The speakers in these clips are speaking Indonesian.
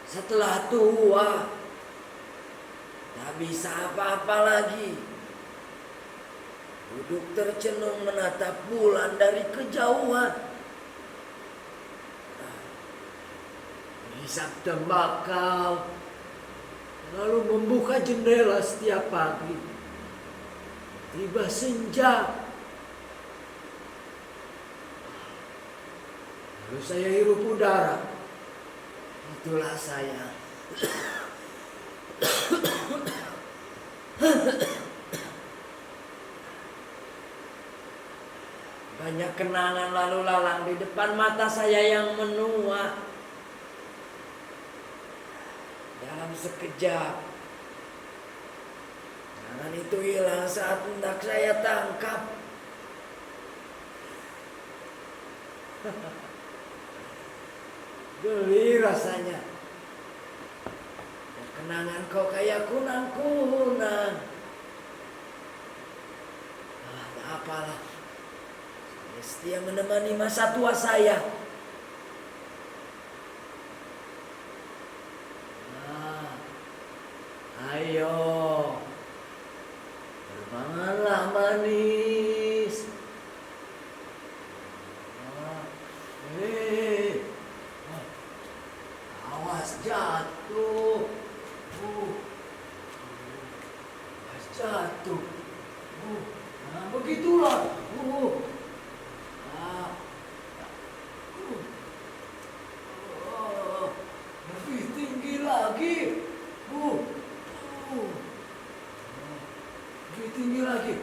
Setelah tua, tak bisa apa-apa lagi. Duduk tercenung menatap bulan dari kejauhan. Hisap tembakau, lalu membuka jendela setiap pagi. Tiba senja, lalu saya hirup udara. Itulah saya. Banyak kenangan lalu lalang di depan mata saya yang menua. Dalam sekejap, kenangan itu hilang saat hendak saya tangkap. Geli rasanya. Kenangan kau kayak kunang-kunang. Tak apalah. Saya setia menemani masa tua saya. Ayo, berbangunlah manis. Awas jatuh. Awas jatuh. Begitulah. Lebih tinggi lagi. Lebih tinggi lagi.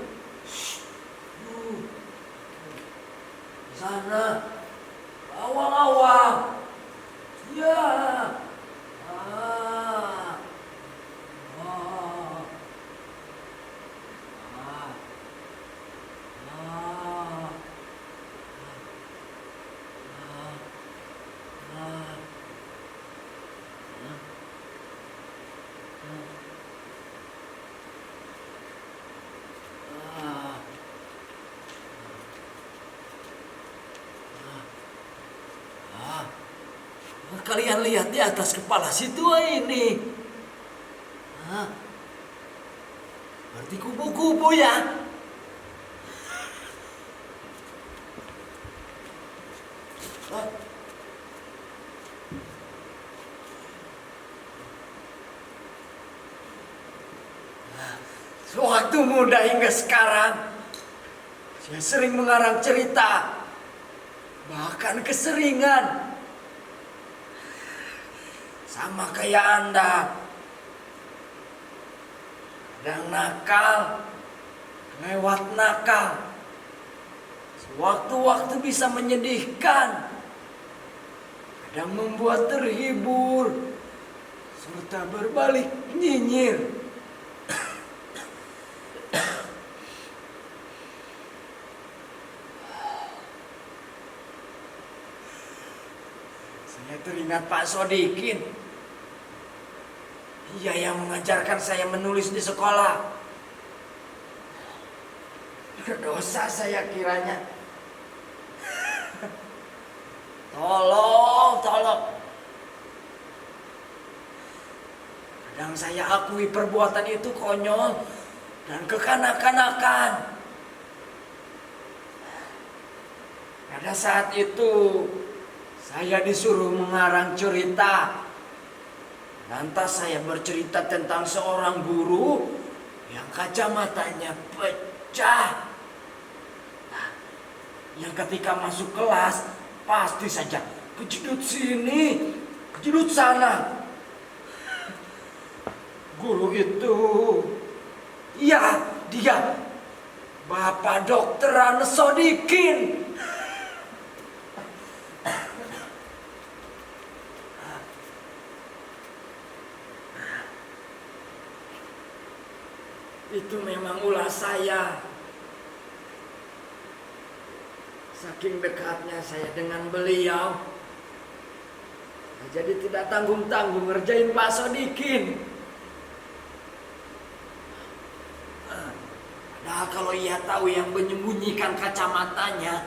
Sana. Awang-awang. Ya. Kalian lihat di atas kepala si tua ini. Berarti kubu-kubu ya. Sewaktu muda hingga sekarang, saya sering mengarang cerita, bahkan keseringan. Sama kayak Anda. Kadang nakal, lewat nakal. Sewaktu-waktu bisa menyedihkan. Kadang membuat terhibur, serta berbalik nyinyir. Saya teringat Pak Sodikin. Ia yang mengajarkan saya menulis di sekolah. Berdosa saya kiranya. Tolong. Kadang saya akui perbuatan itu konyol dan kekanak-kanakan. Pada saat itu, saya disuruh mengarang cerita. Lantas saya bercerita tentang seorang guru yang kacamatanya pecah. Yang ketika masuk kelas pasti saja kejedut sini, kejedut sana. Guru itu, ya dia, Bapak Dokter Anes Sodikin. Itu memang ulah saya. Saking dekatnya saya dengan beliau, jadi tidak tanggung-tanggung ngerjain Pak Sodikin. Padahal kalau ia tahu yang menyembunyikan kacamatanya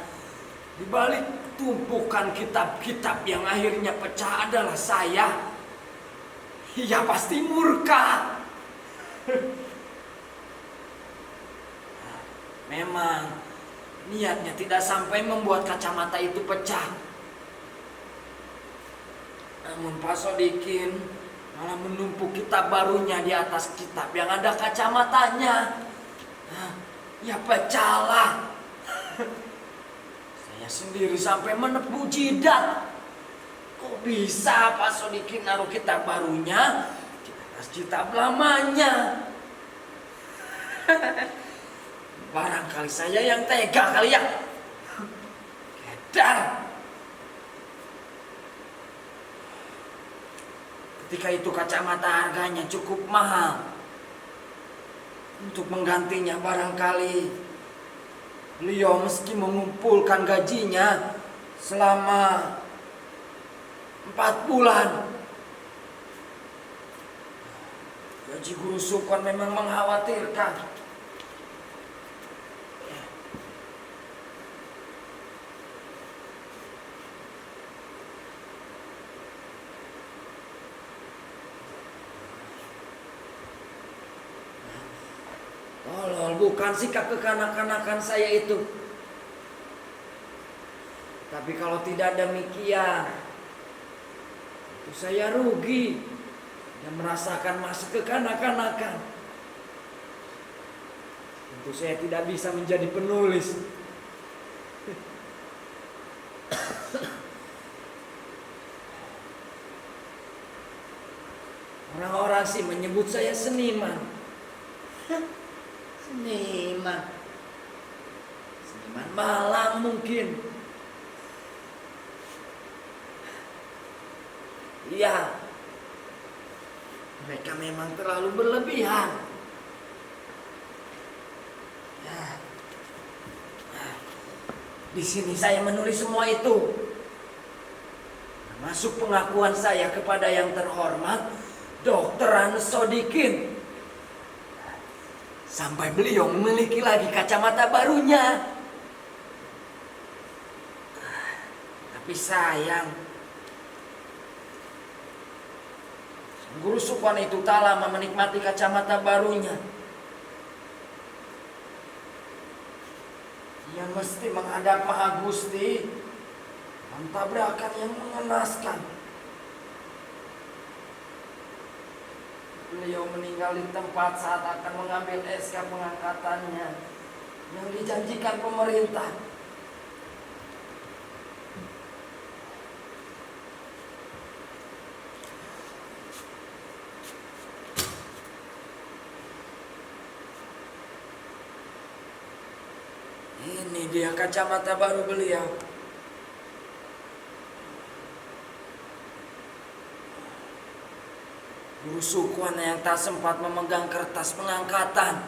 di balik tumpukan kitab-kitab yang akhirnya pecah adalah saya, ia pasti murka. Memang niatnya tidak sampai membuat kacamata itu pecah. Namun Pak Sodikin malah menumpuk kitab barunya di atas kitab yang ada kacamatanya. Ya pecahlah. Saya sendiri sampai menepuk jidat. Kok bisa Pak Sodikin naruh kitab barunya di atas kitab lamanya? Barangkali saya yang tega kali ya. Edar. Ketika itu kacamata harganya cukup mahal. Untuk menggantinya barangkali beliau meski mengumpulkan gajinya selama 4 bulan. Gaji guru Sukon memang mengkhawatirkan. Bukan sikap kekanak-kanakan saya itu. Tapi kalau tidak demikian, itu saya rugi dan merasakan masa kekanak-kanakan. Tentu saya tidak bisa menjadi penulis. Orang-orang sih menyebut saya seniman. Seniman malang mungkin. Iya, mereka memang terlalu berlebihan. Di sini saya menulis semua itu, termasuk pengakuan saya kepada yang terhormat Dr. Anes Sodikin. Sampai beliau memiliki lagi kacamata barunya. Tapi sayang, Guru Sukon itu tak lama menikmati kacamata barunya. Ia mesti menghadap Maha Gusti dan tabrakan yang mengenaskan. Beliau meninggal di tempat saat akan mengambil SK pengangkatannya yang dijanjikan pemerintah. Ini dia kacamata baru beliau. Guru Sukon yang tak sempat memegang kertas pengangkatan.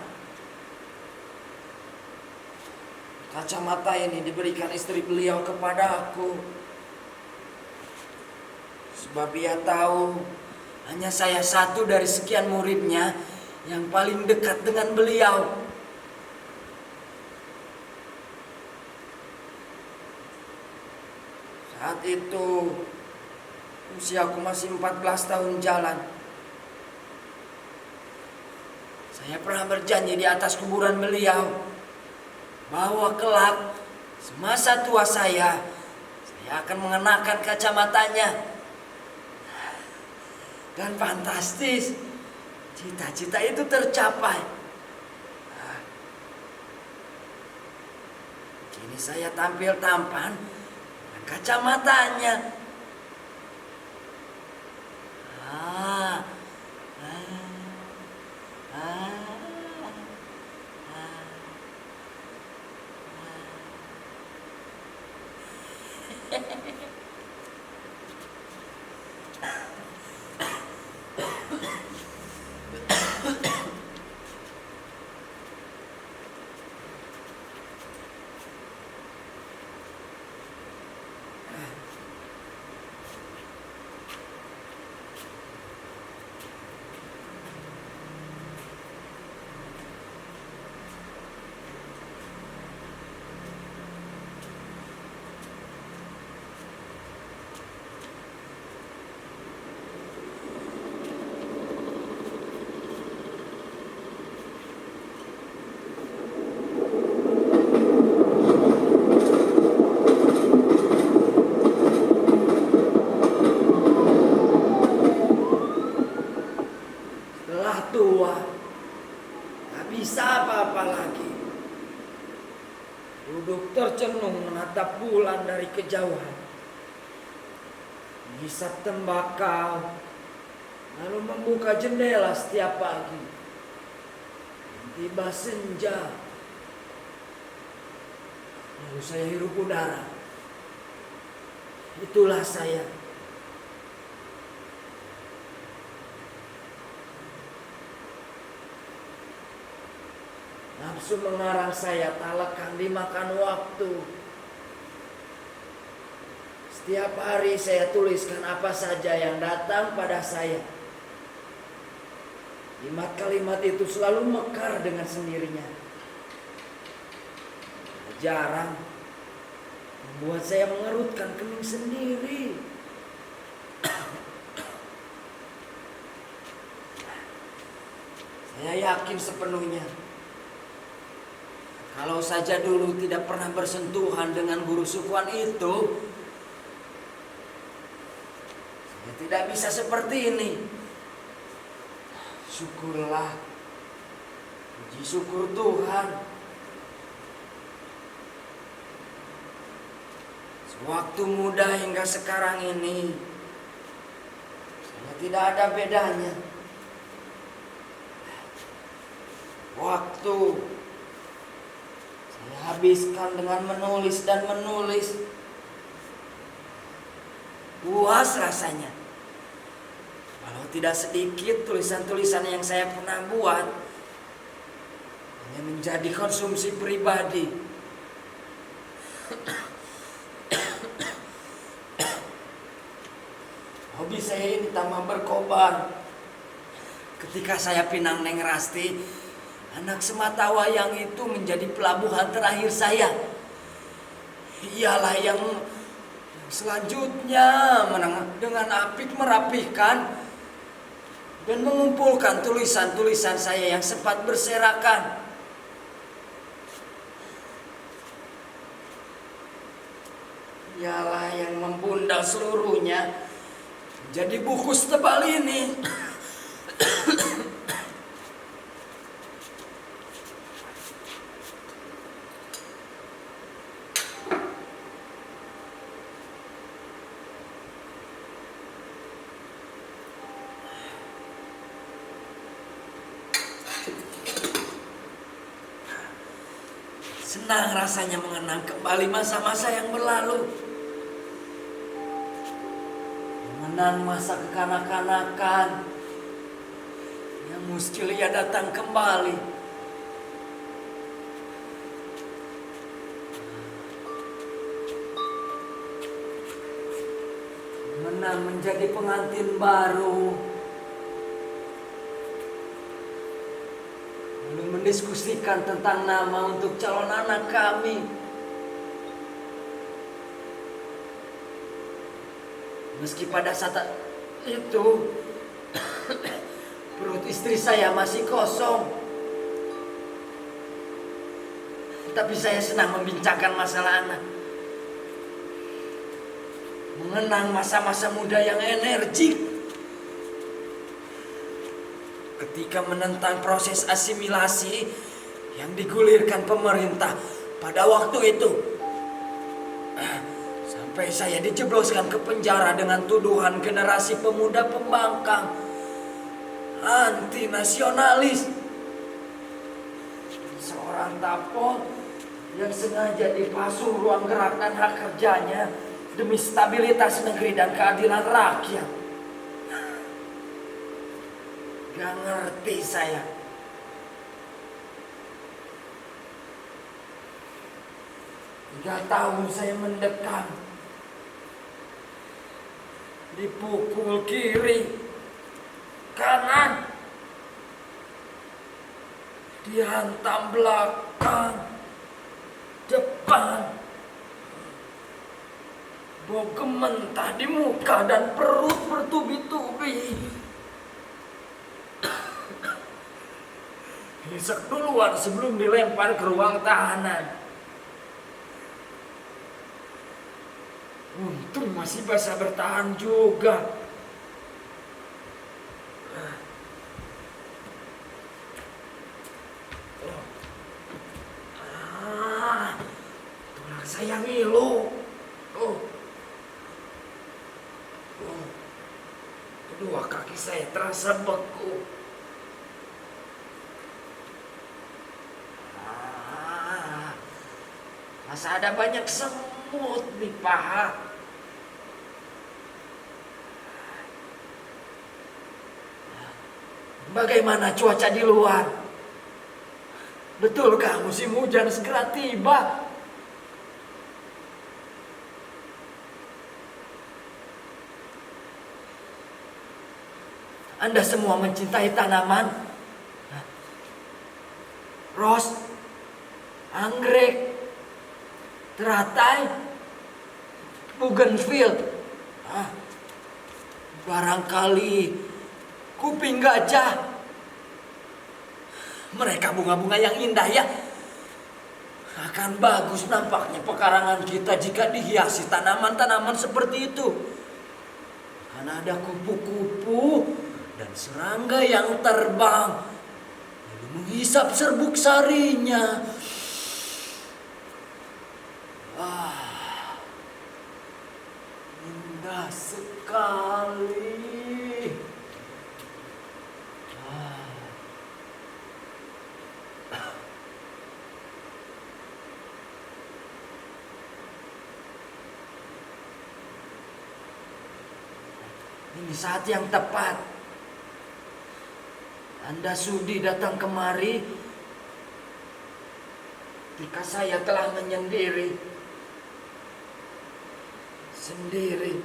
Kacamata ini diberikan istri beliau kepada aku. Sebab ia tahu hanya saya satu dari sekian muridnya yang paling dekat dengan beliau. Saat itu usiaku masih 14 tahun jalan. Saya pernah berjanji di atas kuburan beliau bahwa kelak semasa tua saya akan mengenakan kacamatanya. Dan fantastis, cita-cita itu tercapai. Kini saya tampil tampan dengan kacamatanya. jenuh menatap bulan dari kejauhan, menghisap tembakau, lalu membuka jendela setiap pagi. Tiba senja, lalu saya hirup udara. Itulah saya. Nafsu mengarang saya tak lekang dimakan waktu. Setiap hari saya tuliskan apa saja yang datang pada saya. Kalimat-kalimat itu selalu mekar dengan sendirinya. Jarang membuat saya mengerutkan kening sendiri. Saya yakin sepenuhnya, kalau saja dulu tidak pernah bersentuhan dengan guru sukuan itu, saya tidak bisa seperti ini. Syukurlah, puji syukur Tuhan. Sewaktu muda hingga sekarang ini, saya tidak ada bedanya. Waktu saya habiskan dengan menulis dan menulis. Puas rasanya. Kalau tidak sedikit tulisan-tulisan yang saya pernah buat hanya menjadi konsumsi pribadi. Hobi saya ini tambah berkobar. Ketika saya pinang Neng Rasti, anak sematawayang itu menjadi pelabuhan terakhir saya. Ialah yang selanjutnya dengan apik merapihkan dan mengumpulkan tulisan-tulisan saya yang sempat berserakan. Ialah yang membundal seluruhnya menjadi buku setebal ini. Senang rasanya mengenang kembali masa-masa yang berlalu. Mengenang masa kekanak-kanakan yang mustahil datang kembali. Mengenang menjadi pengantin baru. Mendiskusikan tentang nama untuk calon anak kami. Meski pada saat itu perut istri saya masih kosong, tapi saya senang membincangkan masalah anak. Mengenang masa-masa muda yang energik. Ketika menentang proses asimilasi yang digulirkan pemerintah pada waktu itu, sampai saya dijebloskan ke penjara dengan tuduhan generasi pemuda pembangkang, anti nasionalis. Seorang tapol yang sengaja dipasuh ruang gerak dan hak kerjanya demi stabilitas negeri dan keadilan rakyat. Gak ngerti saya. Tiga tahun saya mendekam, dipukul kiri, kanan, dihantam belakang, depan, bogem mentah di muka dan perut bertubi-tubi. Hisap duluan sebelum dilempar ke ruang tahanan. Untung masih bisa bertahan juga. Kedua kaki saya terasa beku. Masa ada banyak semut di paha. Bagaimana cuaca di luar? Betulkah musim hujan segera tiba? Anda semua mencintai tanaman? Ros, anggrek, teratai, bougainville. Barangkali kuping gajah. Mereka bunga-bunga yang indah ya. Akan bagus nampaknya pekarangan kita jika dihiasi tanaman-tanaman seperti itu. Karena ada kupu-kupu dan serangga yang terbang lalu menghisap serbuk sarinya. Indah sekali. Ini saat yang tepat. Anda sudi datang kemari ketika saya telah menyendiri. Sendiri.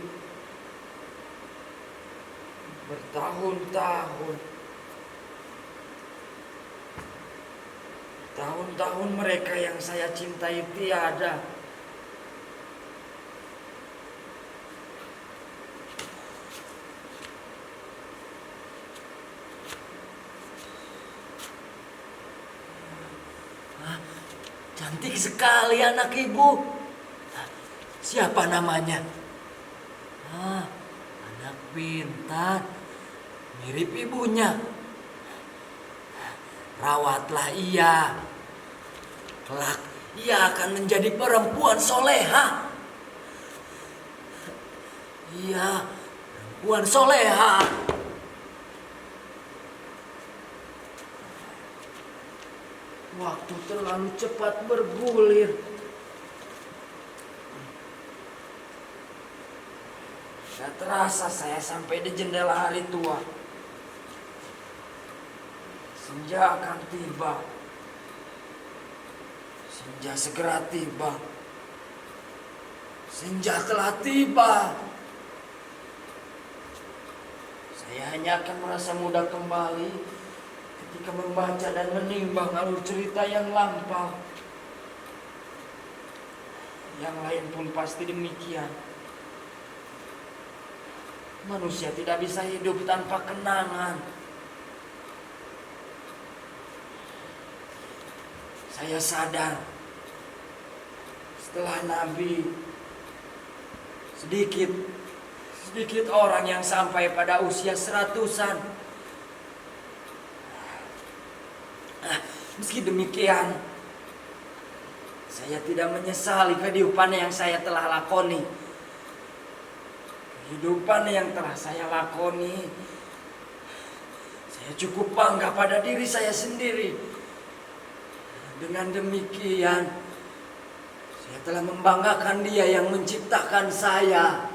Bertahun-tahun. Tahun-tahun mereka yang saya cintai tiada. Cantik sekali anak ibu. Siapa namanya? Anak pintar. Mirip ibunya. Rawatlah ia. Kelak ia akan menjadi perempuan soleha. Ia perempuan soleha. Waktu terlalu cepat bergulir. Tidak terasa saya sampai di jendela hari tua. Senja akan tiba. Senja segera tiba. Senja telah tiba. Saya hanya akan merasa muda kembali ketika membaca dan menimbang alur cerita yang lampau. Yang lain pun pasti demikian. Manusia tidak bisa hidup tanpa kenangan. Saya sadar setelah Nabi sedikit orang yang sampai pada usia 100-an. Meski demikian, saya tidak menyesali kehidupan yang saya telah lakoni. Kehidupan yang telah saya lakoni, saya cukup bangga pada diri saya sendiri. Dengan demikian, saya telah membanggakan Dia yang menciptakan saya.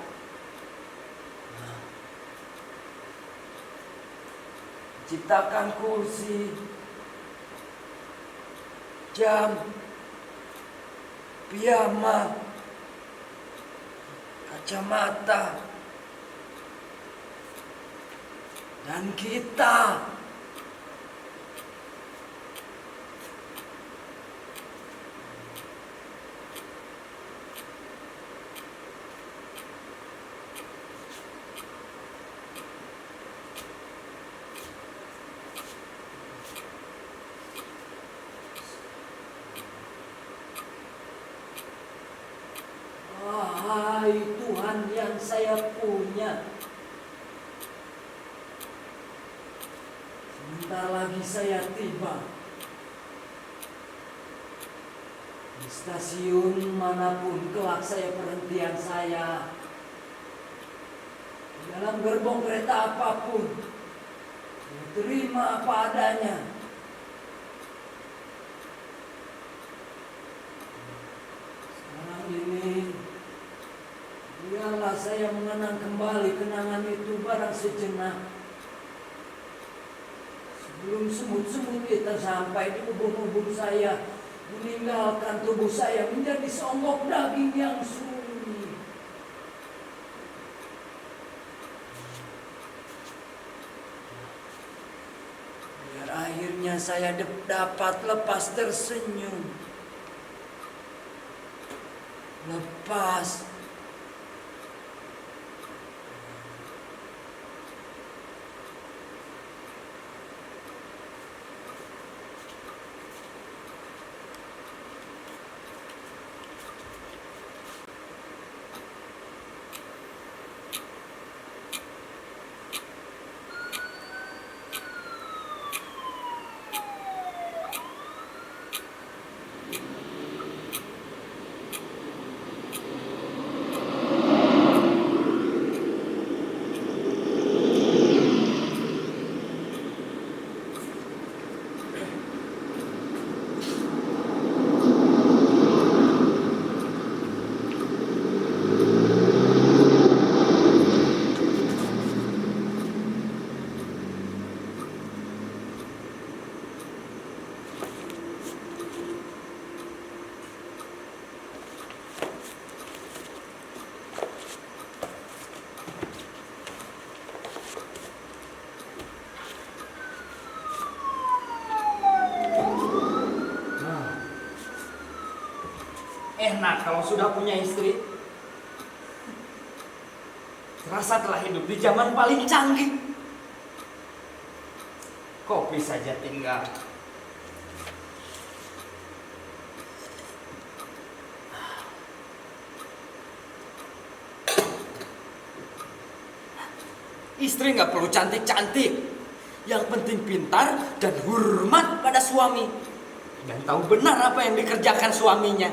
Menciptakan kursi, jam, piyama, kacamata, dan kita. Wahai Tuhan yang saya punya, sebentar lagi saya tiba di stasiun manapun kelak saya perhentian saya. dalam gerbong kereta apapun, terima apa adanya. Sekarang ini, biarlah saya mengenang kembali kenangan itu barang sejenak. Sebelum semut-semut itu sampai di ubun-ubun saya, meninggalkan tubuh saya menjadi seonggok daging yang sunyi. Biar akhirnya saya dapat lepas tersenyum. Lepas enak kalau sudah punya istri. Terasa telah hidup di zaman paling canggih. Kopi saja tinggal. Istri nggak perlu cantik-cantik. Yang penting pintar dan hormat pada suami. Dan tahu benar apa yang dikerjakan suaminya.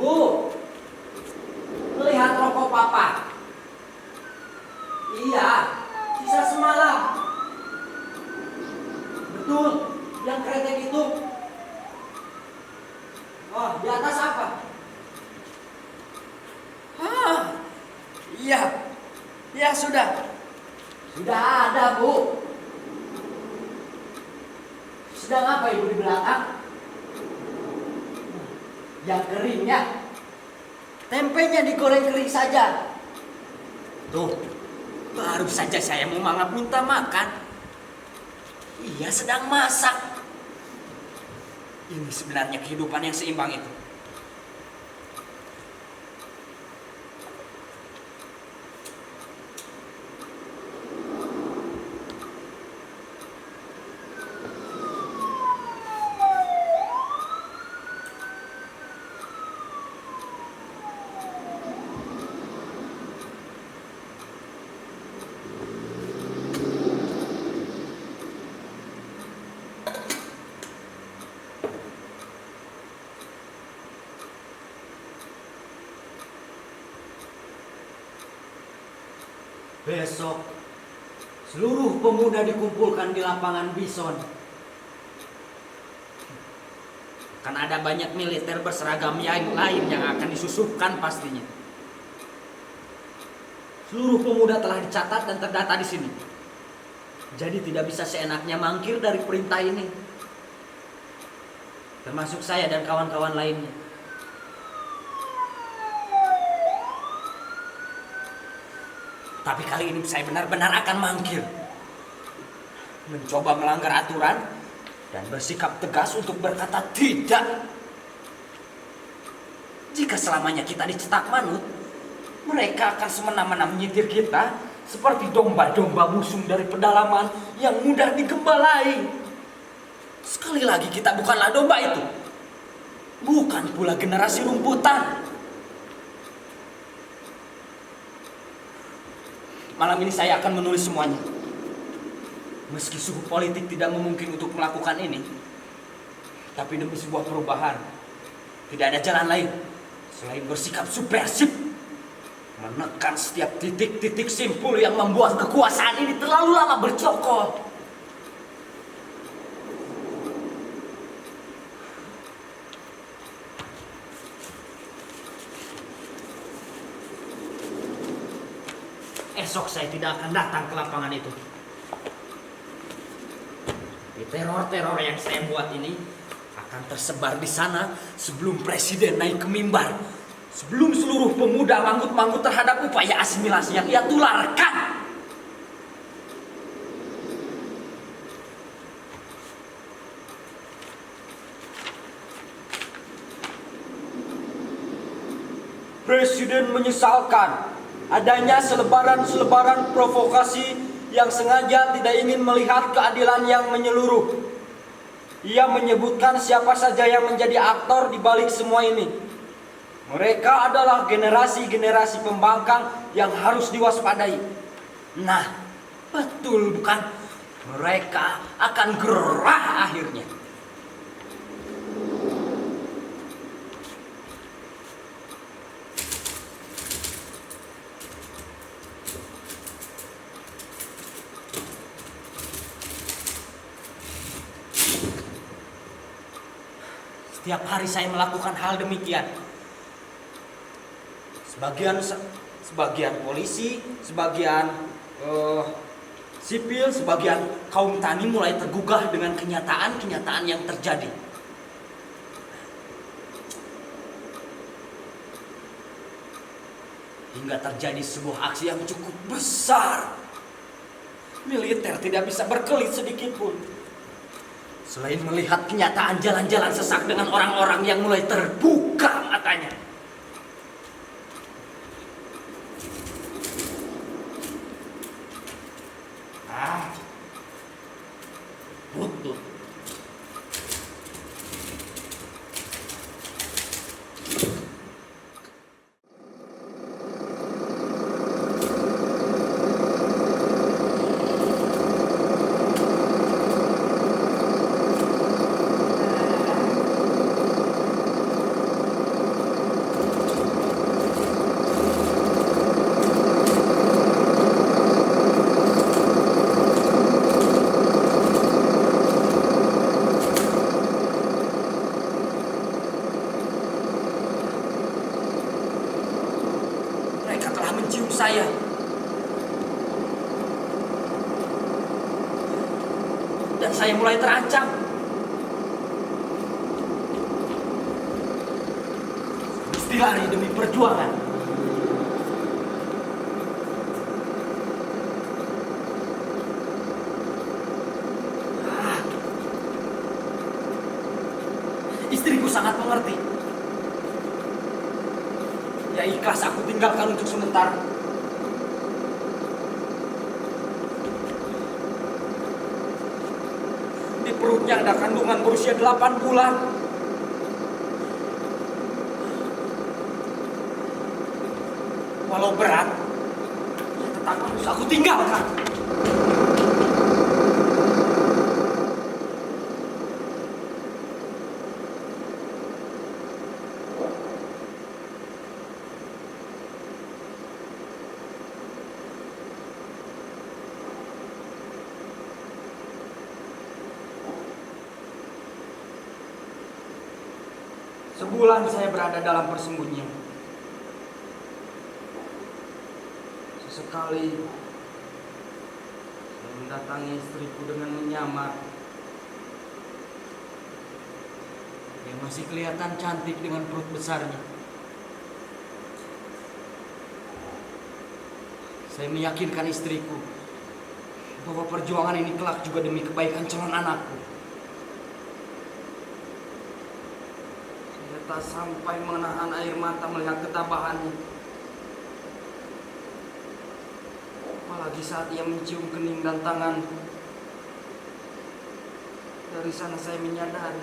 Bu, lihat rokok papa. Iya, sisa semalam. Betul, yang kretek itu. Oh, di atas apa? Iya, ya sudah. Sudah ada, Bu. Sedang apa Ibu di belakang? Yang keringnya. Tempenya digoreng kering saja. Tuh, baru saja saya mau mangap minta makan. Iya sedang masak. Ini sebenarnya kehidupan yang seimbang itu. Besok, seluruh pemuda dikumpulkan di lapangan Bison. Kan ada banyak militer berseragam yang lain yang akan disusuhkan pastinya. Seluruh pemuda telah dicatat dan terdata di sini. Jadi tidak bisa seenaknya mangkir dari perintah ini. Termasuk saya dan kawan-kawan lainnya. Tapi kali ini saya benar-benar akan mangkir. Mencoba melanggar aturan dan bersikap tegas untuk berkata tidak. Jika selamanya kita dicetak manut, mereka akan semena-mena menyitir kita seperti domba-domba busung dari pedalaman yang mudah digembalai. Sekali lagi kita bukanlah domba itu. Bukan pula generasi rumputan. Malam ini saya akan menulis semuanya. Meski suhu politik tidak memungkinkan untuk melakukan ini, Tapi demi sebuah perubahan, tidak ada jalan lain selain bersikap subversif, menekan setiap titik-titik simpul yang membuat kekuasaan ini terlalu lama bercokol. Esok saya tidak akan datang ke lapangan itu. Di teror-teror yang saya buat ini akan tersebar di sana sebelum presiden naik ke mimbar. Sebelum seluruh pemuda manggut-manggut terhadap upaya asimilasi yang ia tularkan. Presiden menyesalkan adanya selebaran-selebaran provokasi yang sengaja tidak ingin melihat keadilan yang menyeluruh. Ia menyebutkan siapa saja yang menjadi aktor di balik semua ini. Mereka adalah generasi-generasi pembangkang yang harus diwaspadai. Nah, betul bukan? Mereka akan gerah akhirnya. Setiap hari saya melakukan hal demikian. Sebagian polisi, sebagian sipil, sebagian kaum tani mulai tergugah dengan kenyataan-kenyataan yang terjadi. Hingga terjadi sebuah aksi yang cukup besar. Militer tidak bisa berkelit sedikit pun. Selain melihat kenyataan jalan-jalan sesak dengan orang-orang yang mulai terbuka matanya. Betul. Mencium saya. Dan saya mulai terancam. Mesti lari demi perjuangan. Istriku sangat mengerti. Ya ikhlas aku tinggalkan untuk sementara. Di perutnya ada kandungan berusia 8 bulan. Walau berat, tetap harus aku tinggalkan. Sebulan saya berada dalam persembunyian. Sesekali saya mendatangi istriku dengan menyamar. Dia masih kelihatan cantik dengan perut besarnya. Saya meyakinkan istriku bahwa perjuangan ini kelak juga demi kebaikan calon anakku. Tak sampai menahan air mata melihat ketabahannya. Apalagi saat ia mencium kening dan tanganku. Dari sana saya menyadari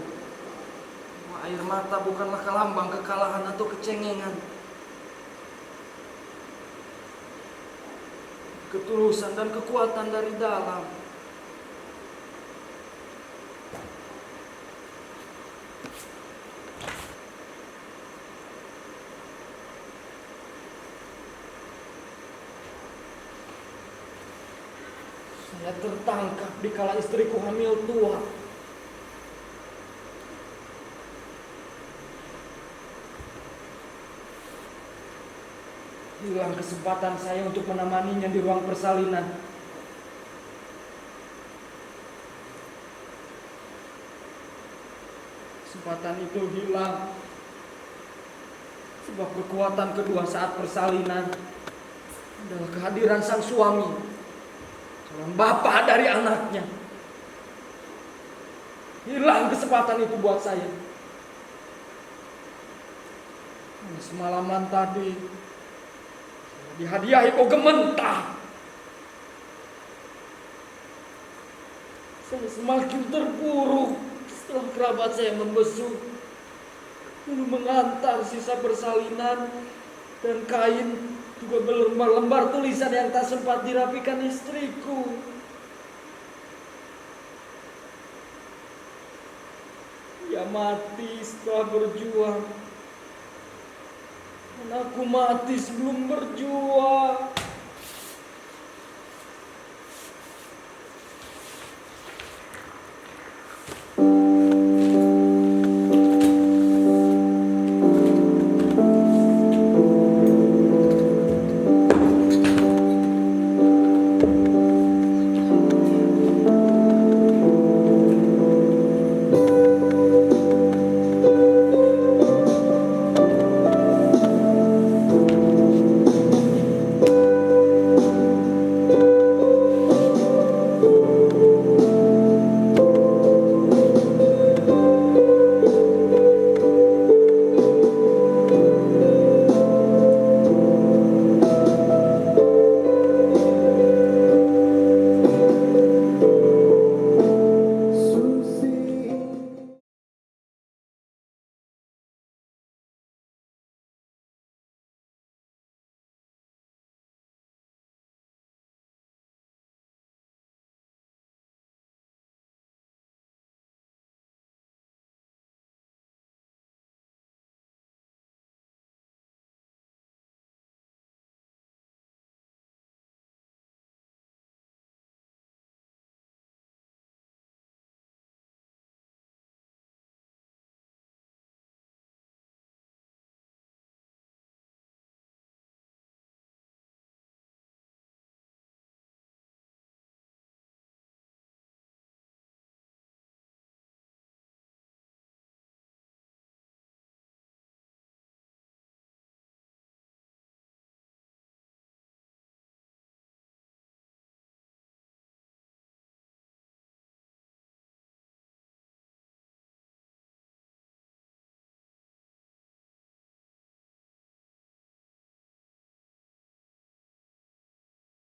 bahwa air mata bukanlah lambang kekalahan atau kecengengan. Ketulusan dan kekuatan dari dalam. Saya tertangkap dikala istriku hamil tua. Hilang kesempatan saya untuk menemaninya di ruang persalinan. Kesempatan itu hilang sebab kekuatan kedua saat persalinan adalah kehadiran sang suami, seorang bapak dari anaknya. Hilang kesempatan itu buat saya. Semalaman tadi saya dihadiahi kogem mentah. Saya semakin terpuruk setelah kerabat saya membesuk, lalu mengantar sisa persalinan dan kain, juga berlembar-lembar tulisan yang tak sempat dirapikan istriku. Ia mati setelah berjuang, dan aku mati sebelum berjuang.